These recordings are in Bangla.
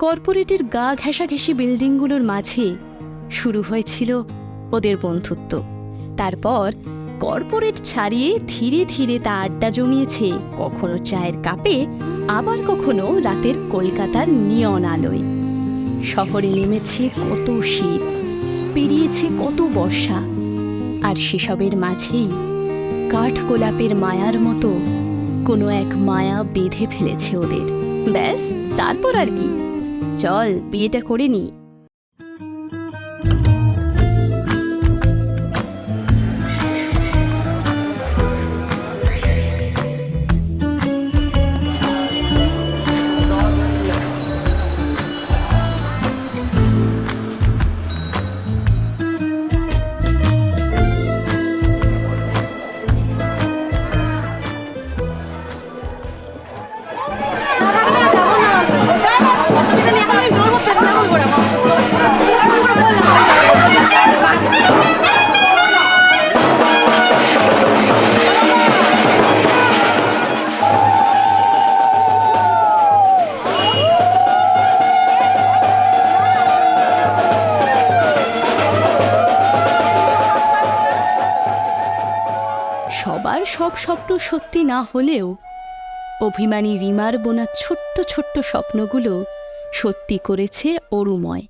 কর্পোরেটের গা ঘেঁষাঘেঁষি বিল্ডিংগুলোর মাঝে শুরু হয়েছিল ওদের বন্ধুত্ব। তারপর কর্পোরেট ছাড়িয়ে ধীরে ধীরে তা আড্ডা জমিয়েছে কখনো চায়ের কাপে, আবার কখনো রাতের কলকাতার নিয়ন আলোয়। শহরে নেমেছে কত শীত, পেরিয়েছে কত বর্ষা, আর সেসবের মাঝেই কাঠগোলাপের মায়ার মতো কোনো এক মায়া বেঁধে ফেলেছে ওদের। ব্যাস, তারপর আর কি, চল বিয়েটা করে নি। সবার সব স্বপ্ন সত্যি না হলেও অভিমানী রিমার বোনা ছোট্ট ছোট্ট স্বপ্নগুলো সত্যি করেছে অরুময়।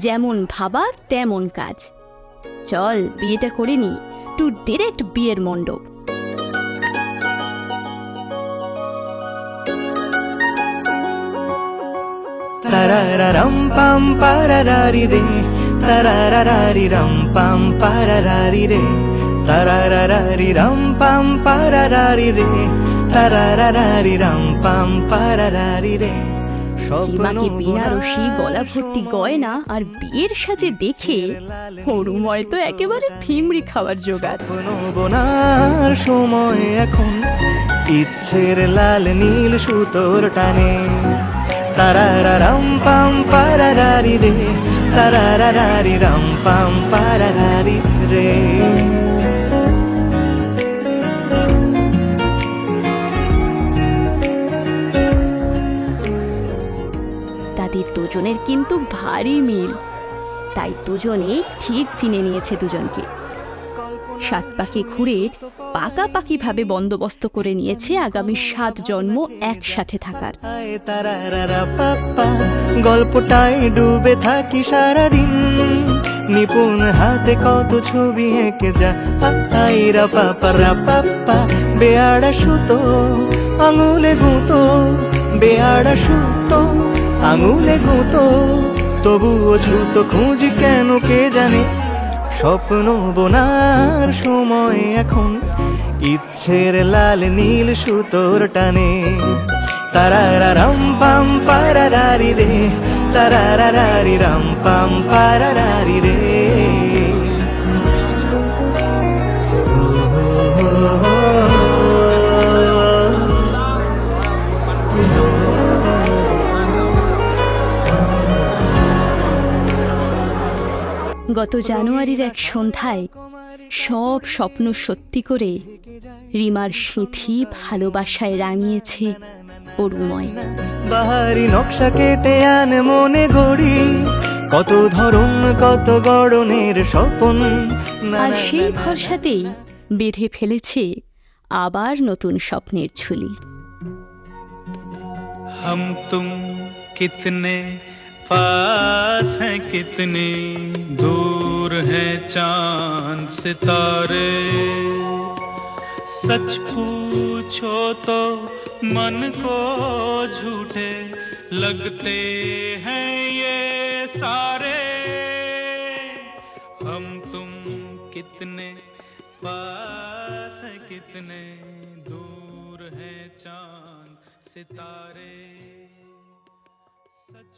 যেমন ভাবা তেমন কাজ, চল বিয়েটা করে নি, টু ডিরেক্ট বিয়ের মণ্ডপ। তারারারাম পাম পারারারি রে, তারারারারি রাম পাম পারারারি রে, তারারারারি রাম পাম পারারারি রে, তারারারারি রাম পাম পারারারি রে। হিমাকে বেনারসি, গলা ভর্তি গয়না আর বিয়ের সাজে দেখে অরুময় তো একেবারে ফিমড়ি খাওয়ার জোগাড়। বোনার সময় এখন, ইচ্ছের লাল নীল সুতোর টানে, তারারারাম পাম পারারারি রে, তারারারারি রাম পাম পারারারি রে। তাদের দুজনের কিন্তু ভারী মিল, তাই দুজনে ঠিক চিনে নিয়েছে দুজনকে। সাত পাকে ঘুরে পাকাপাকিভাবে বন্দোবস্ত করে নিয়েছে আগামী 7 জন্ম একসাথে থাকার। গল্পটায় ডুবে থাকি সারাদিন, নিপুণ হাতে কত ছবি এঁকে যা, আইরা পাপারা পাপ্পা, বেয়াড়া সুতো আঙুলে গুঁতো, বেয়াড়া সুতো আঙুলে গুঁতো, তবুও ছুতো খুঁজি কেন কে জানে। স্বপ্ন বোনার সময় এখন, ইচ্ছের লাল নীল সুতোর টানে, তারারারাম পাম পারারারি রে, তারারারারি রাম পাম পারারারি রে। গত জানুয়ারির এক সন্ধ্যায় সব স্বপ্ন সত্যি করে রিমার সিঁথি ভালোবাসায় রাঙিয়েছে অরুময়। বাহারি নকশা কেটে আনে মনে গড়ি, কত ধরন কত গড়নের স্বপন। আর সেই ভরসাতেই বেঁধে ফেলেছে আবার নতুন স্বপ্নের ঝুলি। हम तुम कितने पास हैं, कितने दूर हैं चांद सितारे। सच पूछो तो मन को झूठे लगते हैं ये सारे। हम तुम कितने पास हैं, कितने दूर हैं चांद सितारे। सच